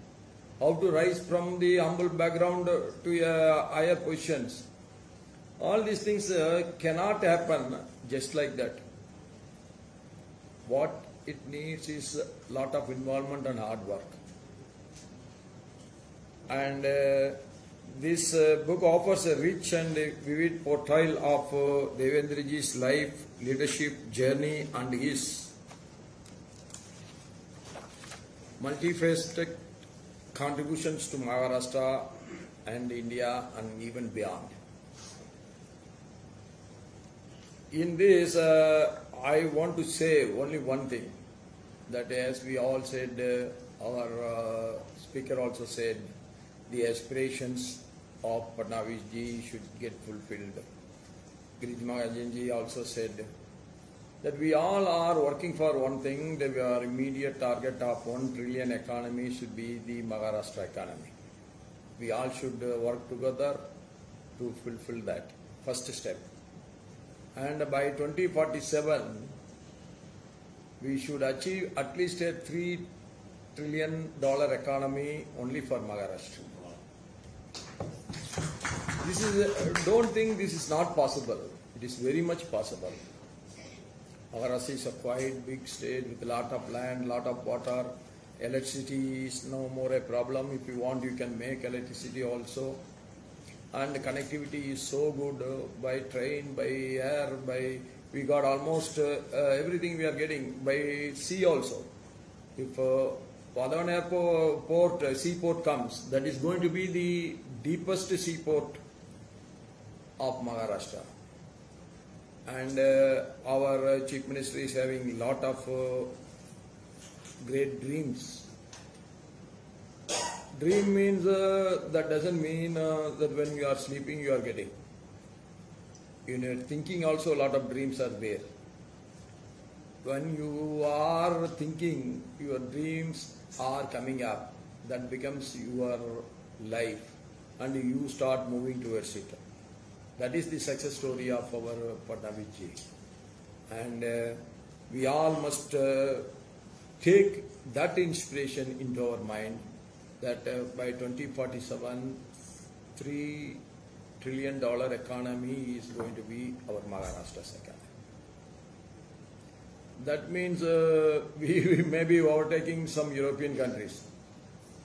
how to rise from the humble background to higher positions. All these things cannot happen just like that. What it needs is a lot of involvement and hard work. And this book offers a rich and vivid portrayal of Devendraji's life, leadership, journey and his multifaceted contributions to Maharashtra and India and even beyond. In this, I want to say only one thing, that as we all said, our speaker also said, the aspirations of Fadnavis ji should get fulfilled. Girish Mahajanji also said that we all are working for one thing, that our immediate target of 1 trillion economy should be the Maharashtra economy. We all should work together to fulfill that. first step. And by 2047, we should achieve at least a $3 trillion economy only for Maharashtra. This is, don't think this is not possible. It is very much possible. Maharashtra is a quite big state with a lot of land, lot of water. Electricity is no more a problem. If you want, you can make electricity also. And the connectivity is so good by train, by air, we got almost everything we are getting by sea also. If Vadhavan Airport, seaport comes, that is going to be the deepest seaport of Maharashtra. And our Chief Minister is having a lot of great dreams. Dream means, that doesn't mean that when you are sleeping you are getting. In your thinking also a lot of dreams are there. When you are thinking, your dreams are coming up. That becomes your life and you start moving towards it. That is the success story of our Fadnavis ji. And we all must take that inspiration into our mind that by 2047, $3 trillion economy is going to be our Maharashtra's economy. That means we may be overtaking some European countries,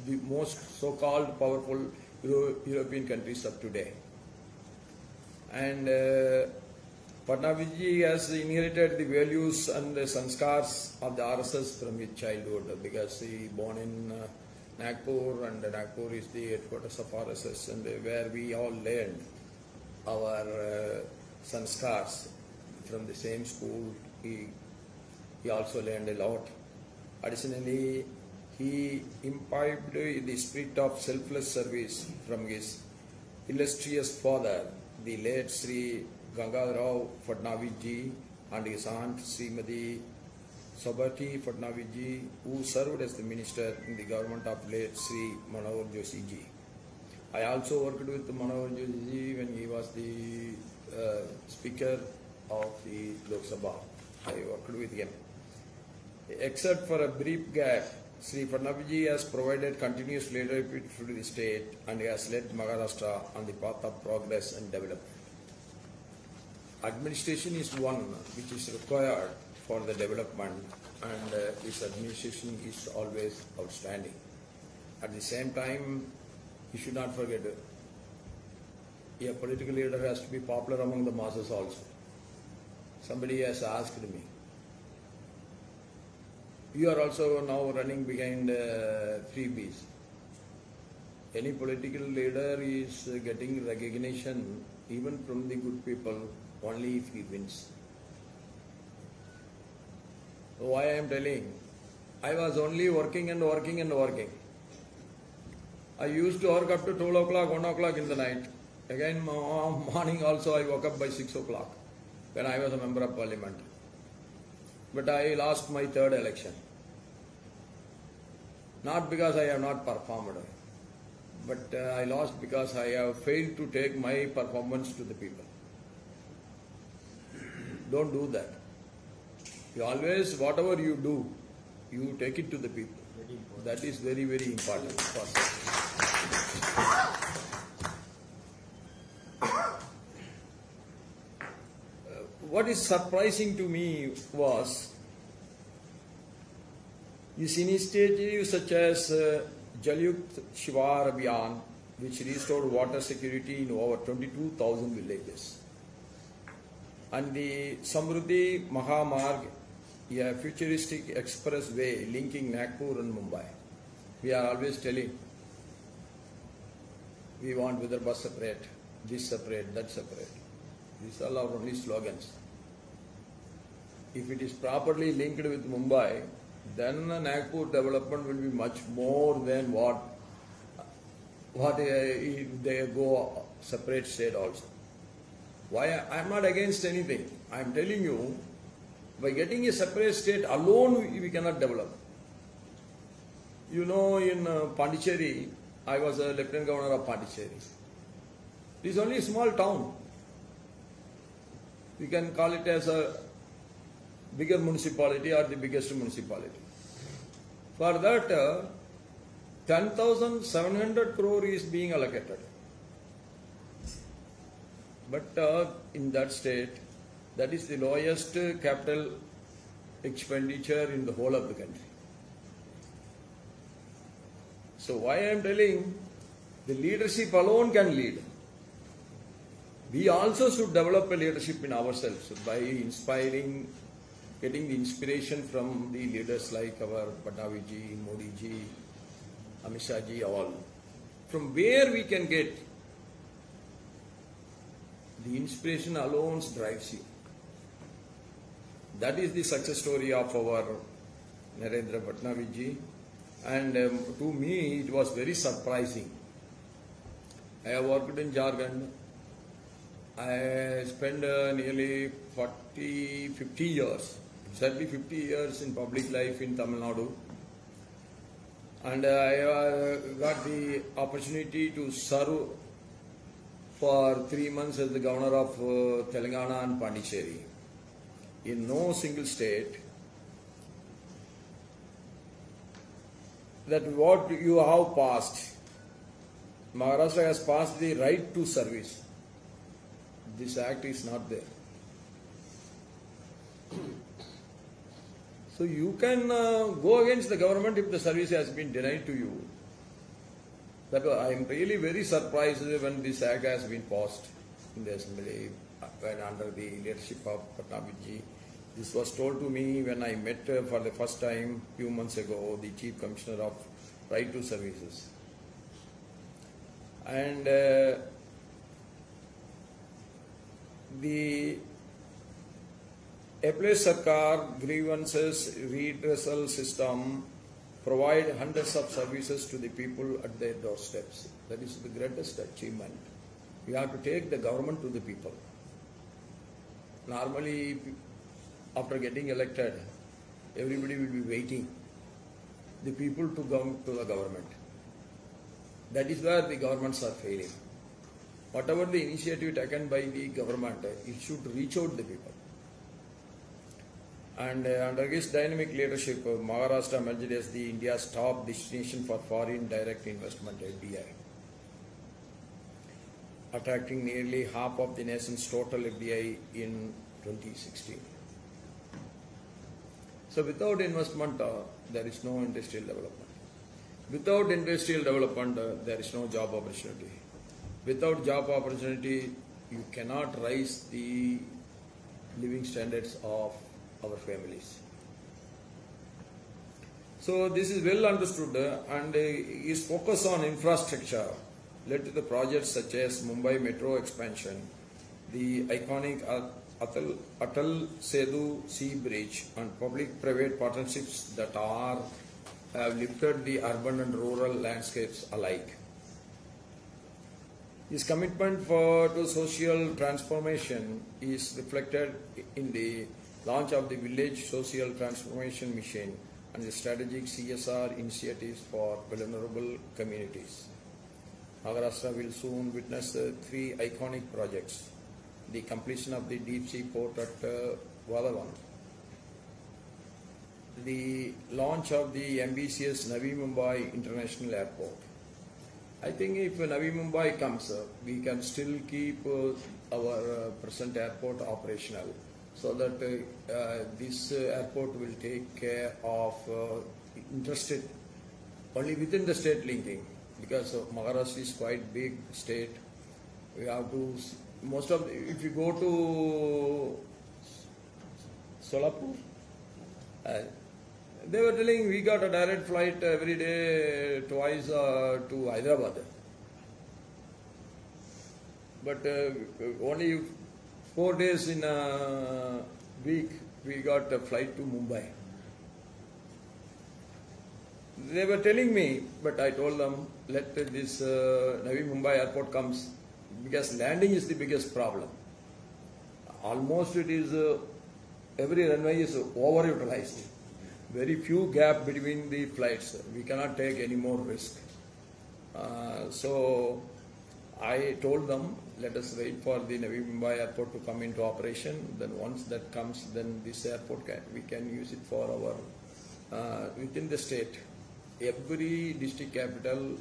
the most so-called powerful European countries of today. And Fadnavis ji has inherited the values and the sanskars of the RSS from his childhood, because he born in Nagpur, and Nagpur is the headquarters of RSS, and where we all learned our sanskars from the same school. He also learned a lot. Additionally, he imbibed the spirit of selfless service from his illustrious father, the late Sri Gangadharrao Fadnavis ji, and his aunt Srimati Sabati Fadnavis ji, who served as the minister in the government of late Sri Manohar Joshi ji. I also worked with Manohar Joshi ji when he was the speaker of the Lok Sabha. I worked with him. Except for a brief gap, Sri Fadnavis ji has provided continuous leadership to the state and has led Maharashtra on the path of progress and development. Administration is one which is required for the development, and this administration is always outstanding. At the same time, you should not forget, a political leader has to be popular among the masses also. Somebody has asked me, you are also now running behind freebies. Any political leader is getting recognition even from the good people only if he wins. Why I am telling? I was only working and working and working. I used to work up to 12 o'clock, 1 o'clock in the night. Again, morning also I woke up by 6 o'clock when I was a member of parliament. But I lost my third election. Not because I have not performed, but I lost because I have failed to take my performance to the people. Don't do that. You always, whatever you do, you take it to the people. That is very, very important for what is surprising to me was these initiatives such as Jal Yukt Shivar Abhiyan, which restored water security in over 22,000 villages, and the Samruddhi Mahamarg, a futuristic expressway linking Nagpur and Mumbai. We are always telling, we want Vidarbha separate, this separate, that separate. These are our only slogans. If it is properly linked with Mumbai, then Nagpur development will be much more than what if they go separate state also. Why? I am not against anything. I am telling you, by getting a separate state alone, we cannot develop. You know, in Pondicherry, I was a lieutenant governor of Pondicherry. It is only a small town. we can call it as a bigger municipality or the biggest municipality. For that, 10,700 crore is being allocated. But in that state, that is the lowest capital expenditure in the whole of the country. So why I am telling, the leadership alone can lead. We also should develop a leadership in ourselves by inspiring, getting the inspiration from the leaders like our Patnavi ji, Modi ji, Amit Shah ji, all. From where we can get, the inspiration alone drives you. That is the success story of our Narendra Patnavi ji. And to me, it was very surprising. I have worked in Jharkhand. I spent nearly 50 years, exactly 50 years in public life in Tamil Nadu. And I got the opportunity to serve for 3 months as the governor of Telangana and Pondicherry. In no single state that what you have passed, Maharashtra has passed the right to service. This act is not there. So you can go against the government if the service has been denied to you. That I am really very surprised when this act has been passed in the assembly when under the leadership of Patnavi ji. This was told to me when I met for the first time few months ago the Chief Commissioner of Right to Services. And the Apple Sarkar grievances redressal system provide hundreds of services to the people at their doorsteps. That is the greatest achievement. We have to take the government to the people. Normally, after getting elected, everybody will be waiting the people to come to the government. That is where the governments are failing. Whatever the initiative taken by the government, it should reach out the people. And under his dynamic leadership, Maharashtra emerged as the India's top destination for foreign direct investment (FDI), attracting nearly half of the nation's total FDI in 2016. So without investment, there is no industrial development. Without industrial development, there is no job opportunity. Without job opportunity, you cannot rise the living standards of our families. So this is well understood and his focus on infrastructure led to the projects such as Mumbai Metro expansion, the iconic Atal Setu Sea Bridge and public-private partnerships that have lifted the urban and rural landscapes alike. His commitment to social transformation is reflected in the launch of the Village Social Transformation Mission and the strategic CSR initiatives for vulnerable communities. Maharashtra will soon witness 3 iconic projects: the completion of the deep sea port at Vadhavan, the launch of the ambitious Navi Mumbai International Airport. I think if Navi Mumbai comes, we can still keep our present airport operational, so that this airport will take care of interested only within the state linking, because Maharashtra is quite big state. We have to if you go to Solapur, they were telling we got a direct flight every day twice to Hyderabad, but only 4 days in a week we got a flight to Mumbai. They were telling me, but I told them, let this Navi Mumbai airport comes, because landing is the biggest problem. Almost it is, every runway is overutilized. Very few gap between the flights. We cannot take any more risk. So I told them, let us wait for the Navi Mumbai airport to come into operation. Then once that comes, then this airport we can use it for our within the state. Every district capital,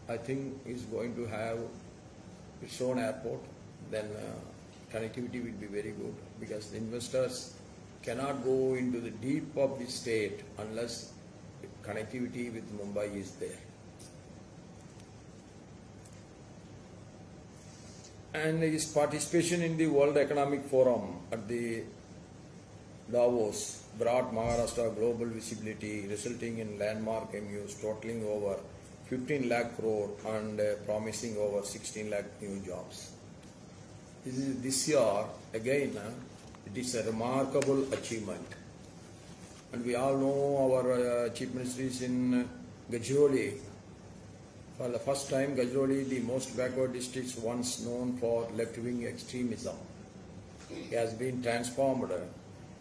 I think, is going to have its own airport. Then connectivity will be very good, because the investors cannot go into the deep of the state unless connectivity with Mumbai is there. And his participation in the World Economic Forum at the Davos brought Maharashtra global visibility, resulting in landmark MUs totaling over 15 lakh crore and promising over 16 lakh new jobs. This year, again, it is a remarkable achievement. And we all know our Chief Minister is in Gadchiroli. For the first time, Gadchiroli, the most backward district once known for left-wing extremism, has been transformed.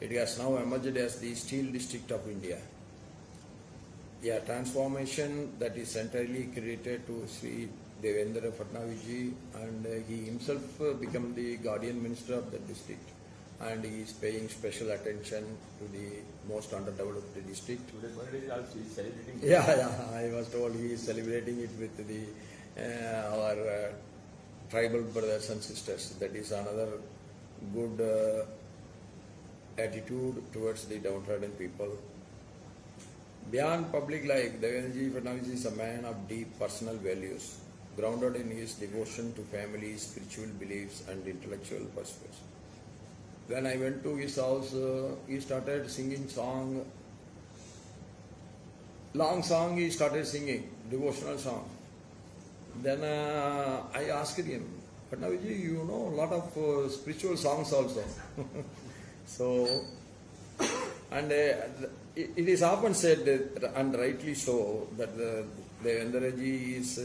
It has now emerged as the steel district of India. Yeah, transformation that is entirely credited to Sri Devendra Fadnavis ji, and he himself became the guardian minister of the district, and he is paying special attention to the most underdeveloped district. Today's birthday also is celebrating. Yeah, I was told he is celebrating it with the our tribal brothers and sisters. That is another good attitude towards the downtrodden people. Beyond public life, Devendra Fadnavis is a man of deep personal values, grounded in his devotion to family, spiritual beliefs, and intellectual pursuits. When I went to his house, he started singing long song he started singing, devotional song. Then I asked him, Fadnavis ji, you know a lot of spiritual songs also. So, and it is often said, and rightly so, that Devendra ji is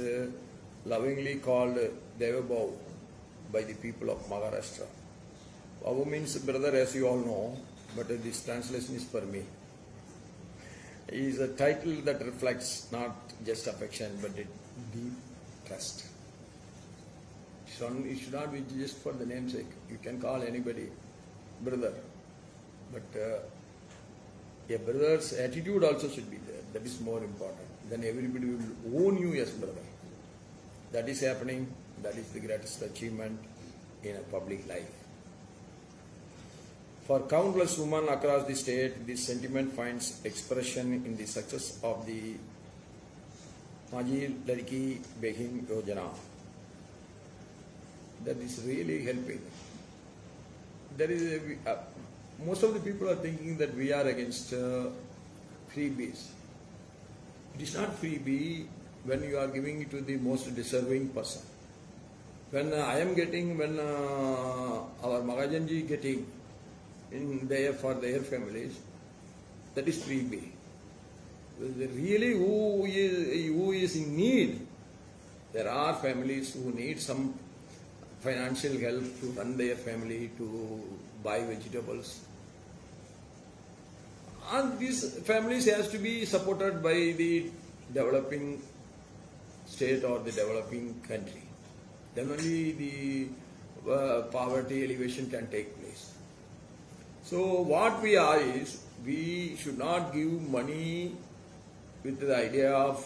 lovingly called Devabhav by the people of Maharashtra. Babu means brother, as you all know, but this translation is for me. He is a title that reflects not just affection, but a deep trust. It should not be just for the namesake. You can call anybody brother, but a brother's attitude also should be there. That is more important. Then everybody will own you as brother. That is happening. That is the greatest achievement in a public life. For countless women across the state, this sentiment finds expression in the success of the Maji Ladki Behin Yojana. That is really helping. There is most of the people are thinking that we are against freebies. It is not freebie when you are giving it to the most deserving person. When I am getting, when our Magajanji getting in there for their families, that is freebie. Really, who is in need? There are families who need some financial help to run their family, to buy vegetables. And these families has to be supported by the developing state or the developing country. Then only the poverty elevation can take place. So what we are is, we should not give money with the idea of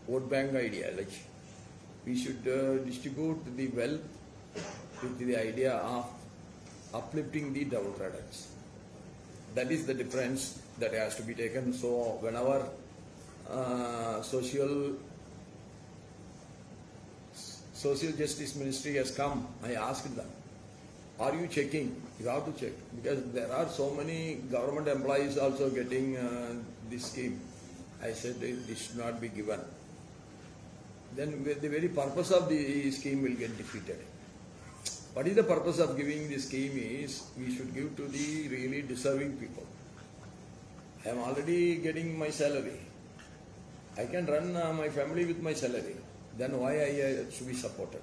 vote bank ideology. We should distribute the wealth with the idea of uplifting the downtrodden. That is the difference that has to be taken. So when our social justice ministry has come, I asked them, are you checking? You have to check, because there are so many government employees also getting this scheme. I said this should not be given. Then the very purpose of the scheme will get defeated. What is the purpose of giving this scheme is, we should give to the really deserving people. I am already getting my salary. I can run my family with my salary. Then why I should be supported?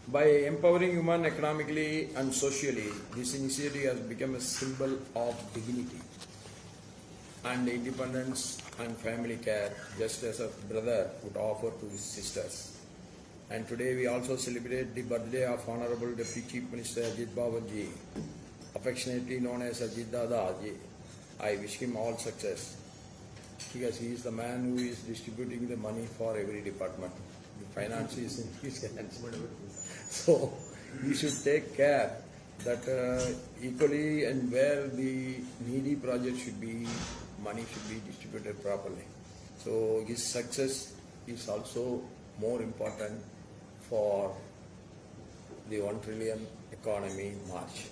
By empowering women economically and socially, this initiative has become a symbol of dignity. and independence and family care, just as a brother would offer to his sisters. And today we also celebrate the birthday of Honorable Deputy Chief Minister Ajit Bawaji, affectionately known as Ajit Dada Ji. I wish him all success, because he is the man who is distributing the money for every department. The finance is in his hands. So he should take care that equally and where the needy project should be, money should be distributed properly. So his success is also more important for the 1 trillion economy march.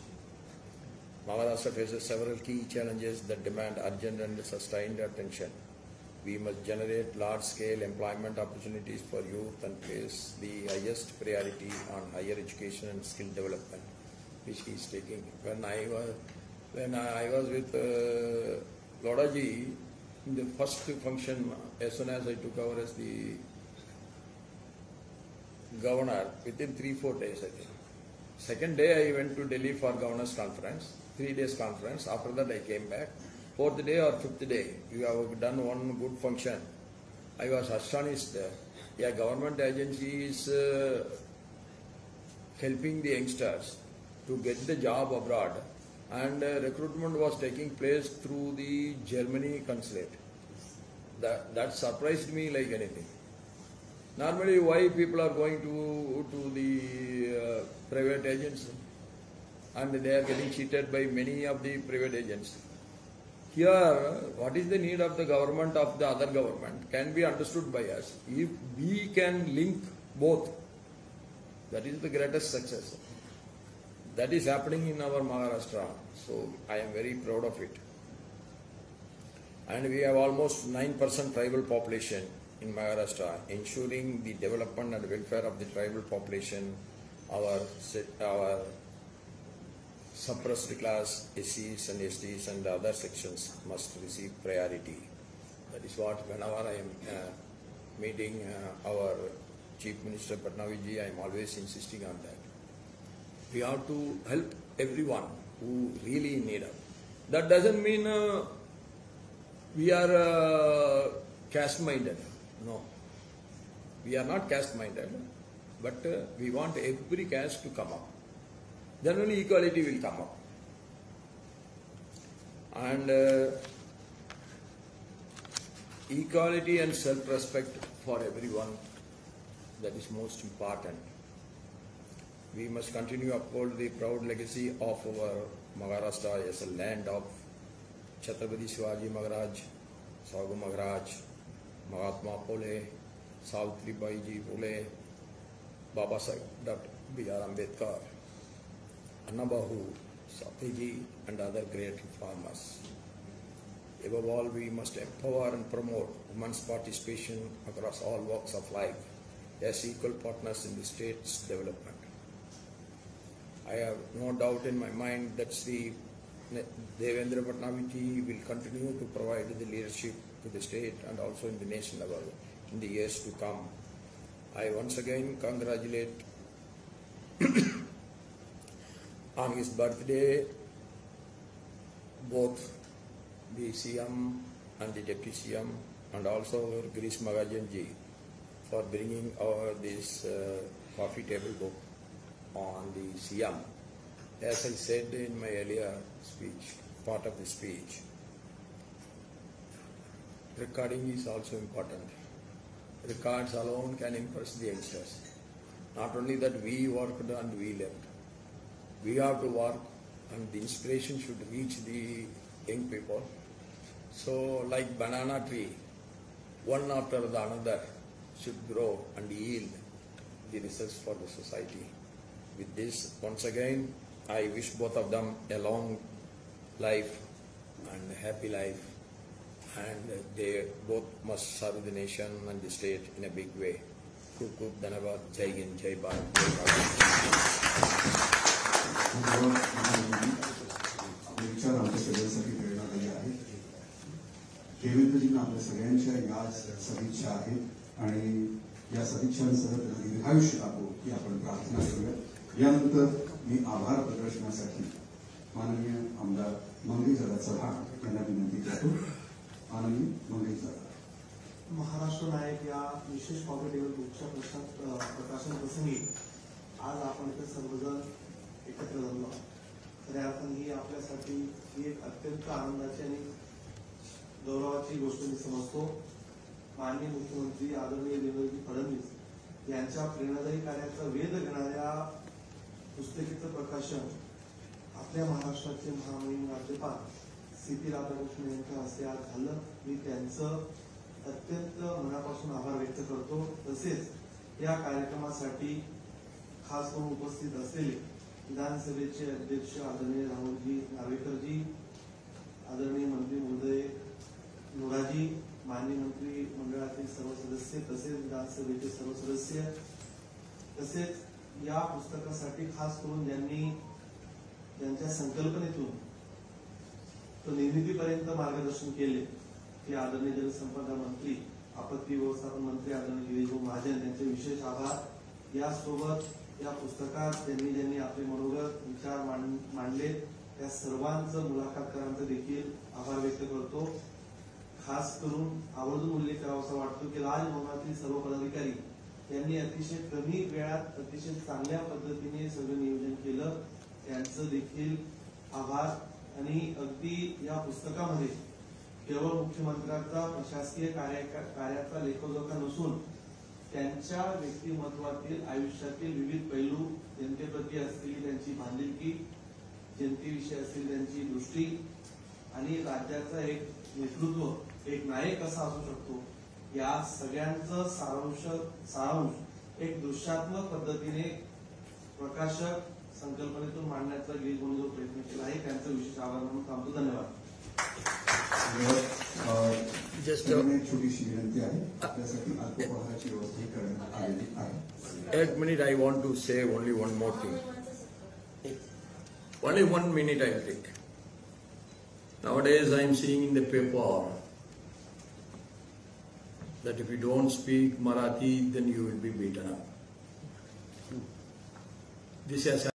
Maharashtra faces several key challenges that demand urgent and sustained attention. We must generate large-scale employment opportunities for youth and place the highest priority on higher education and skill development, which he is taking. When I was with Lodaji, in the first function, as soon as I took over as the governor, within 3-4 days, I think. Second day I went to Delhi for governor's conference, 3 days conference. After that I came back. 4th day or 5th day, you have done one good function. I was astonished. A government agency is helping the youngsters to get the job abroad, and recruitment was taking place through the Germany consulate. That surprised me like anything. Normally, why people are going to the private agents, and they are getting cheated by many of the private agents. Here, what is the need of the government of the other government can be understood by us. If we can link both, that is the greatest success. That is happening in our Maharashtra. So I am very proud of it. And we have almost 9% tribal population in Maharashtra, ensuring the development and welfare of the tribal population. Our suppressed class, SCs and STs and other sections must receive priority. That is what, whenever I am meeting our Chief Minister Patnaviji, I am always insisting on that. We have to help everyone who really need it. That doesn't mean we are caste-minded. No. We are not caste-minded, but we want every caste to come up. Then only equality will come up. And equality and self-respect for everyone, that is most important. We must continue to uphold the proud legacy of our Maharashtra as a land of Chhatrapati Shivaji Maharaj, Sagu Maharaj, Mahatma Phule, Savitribai Ji Phule, Baba Saheb Dr. B.R. Ambedkar, Annabahu, Satiji and other great reformers. Above all, we must empower and promote women's participation across all walks of life as equal partners in the state's development. I have no doubt in my mind that Sri Devendra Fadnavis ji will continue to provide the leadership to the state and also in the nation level in the years to come. I once again congratulate on his birthday both the CM and the Deputy CM and also Girish Magajan ji for bringing this coffee table book on the CM. As I said in my earlier speech, part of the speech, recording is also important. Records alone can impress the youngsters. Not only that we worked and we left. We have to work and the inspiration should reach the young people. So like banana tree, one after the another should grow and yield the results for the society. With this, once again, I wish both of them a long life and a happy life, and they both must serve the nation and the state in a big way. Khub khub dhanavad, Jai Hind, Jai Bharat, Jai Bharat. आपले विचार आमच्या सगळ्यांसाठी प्रेरणादायी आहेत. देवेंद्रजींना आपल्या सगळ्यांच्या या सदिच्छा आहेत आणि या सदिच्छांसह त्यांना दीर्घायुष्य लाभो ही आपण प्रार्थना करूया. यानंतर मी आभार प्रदर्शनासाठी माननीय आमदार मंगेश दादा चव्हाण यांना विनंती करतो माननीय मंगेश दादा. महाराष्ट्र नायक या विशेष कॉफी टेबल बुकच्या प्रकाशन प्रसंगी आज आपण इथे सर्वजण एकत्र जमलो. खऱ्या अर्थाने ही आपल्यासाठी ही एक अत्यंत आनंदाची आणि गौरवाची गोष्ट मी समजतो. माननीय मुख्यमंत्री आदरणीय देवेंद्रजी फडणवीस यांच्या प्रेरणादायी कार्याचा वेध घेणाऱ्या पुस्तकीचं प्रकाशन आपल्या महाराष्ट्राचे महामहिम राज्यपाल CP राधाकृष्णन यांच्या हस्ते आज झालं. मी त्यांचं अत्यंत मनापासून आभार व्यक्त करतो. तसेच या कार्यक्रमासाठी खास करून उपस्थित असलेले विधानसभेचे अध्यक्ष आदरणीय राहुलजी नार्वेकरजी, आदरणीय मंत्री महोदय नोराजी, माननीय मंत्री मंडळातील सर्व सदस्य, तसेच विधानसभेचे सर्व सदस्य, तसेच या पुस्तकासाठी खास करून ज्यांनी त्यांच्या संकल्पनेतून तो निर्मितीपर्यंत मार्गदर्शन केले ते आदरणीय जलसंपदा मंत्री, आपत्ती व्यवस्थापन मंत्री आदरणीय गिरीशभाऊ महाजन यांचे विशेष आभार. यासोबत या पुस्तकात ज्यांनी आपले मनोगत विचार मांडले त्या सर्वांचं मुलाखतकारांचं देखील आभार व्यक्त करतो. खास करून आवर्जून उल्लेख करावासा वाटतो की राजभवनातील सर्व पदाधिकारी यांनी अतिशय कमी वेळात अतिशय चांगल्या पद्धतीने सगळं नियोजन केलं. त्यांचं देखील आभार. आणि अगदी या पुस्तकामध्ये केवळ मुख्यमंत्र्यांचा प्रशासकीय कार्याचा लेखोजोखा नसून त्यांच्या व्यक्तिमत्वातील आयुष्यातील विविध पैलू, जनतेप्रती असलेली त्यांची बांधिलकी, जनतेविषयी असलेली त्यांची दृष्टी आणि राज्याचा एक नेतृत्व, एक नायक कसा असू शकतो या सगळ्यांचं सारांश एक दृश्यात्मक पद्धतीने प्रकाशक संकल्पनेतून मांडण्याचा गिरीश भाऊंनी जो प्रयत्न केला आहे त्यांचा विशेष आभार म्हणून थांबतो. धन्यवाद. एक छोटीशी विनंती आहे, आपल्यासाठी अल्पोपहाराची व्यवस्था करण्यात आलेली आहे. एक minute, I want to say only one more thing. Only 1 minute I'll take. Nowadays I am seeing in the paper that if you don't speak Marathi, then you will be beaten up. This has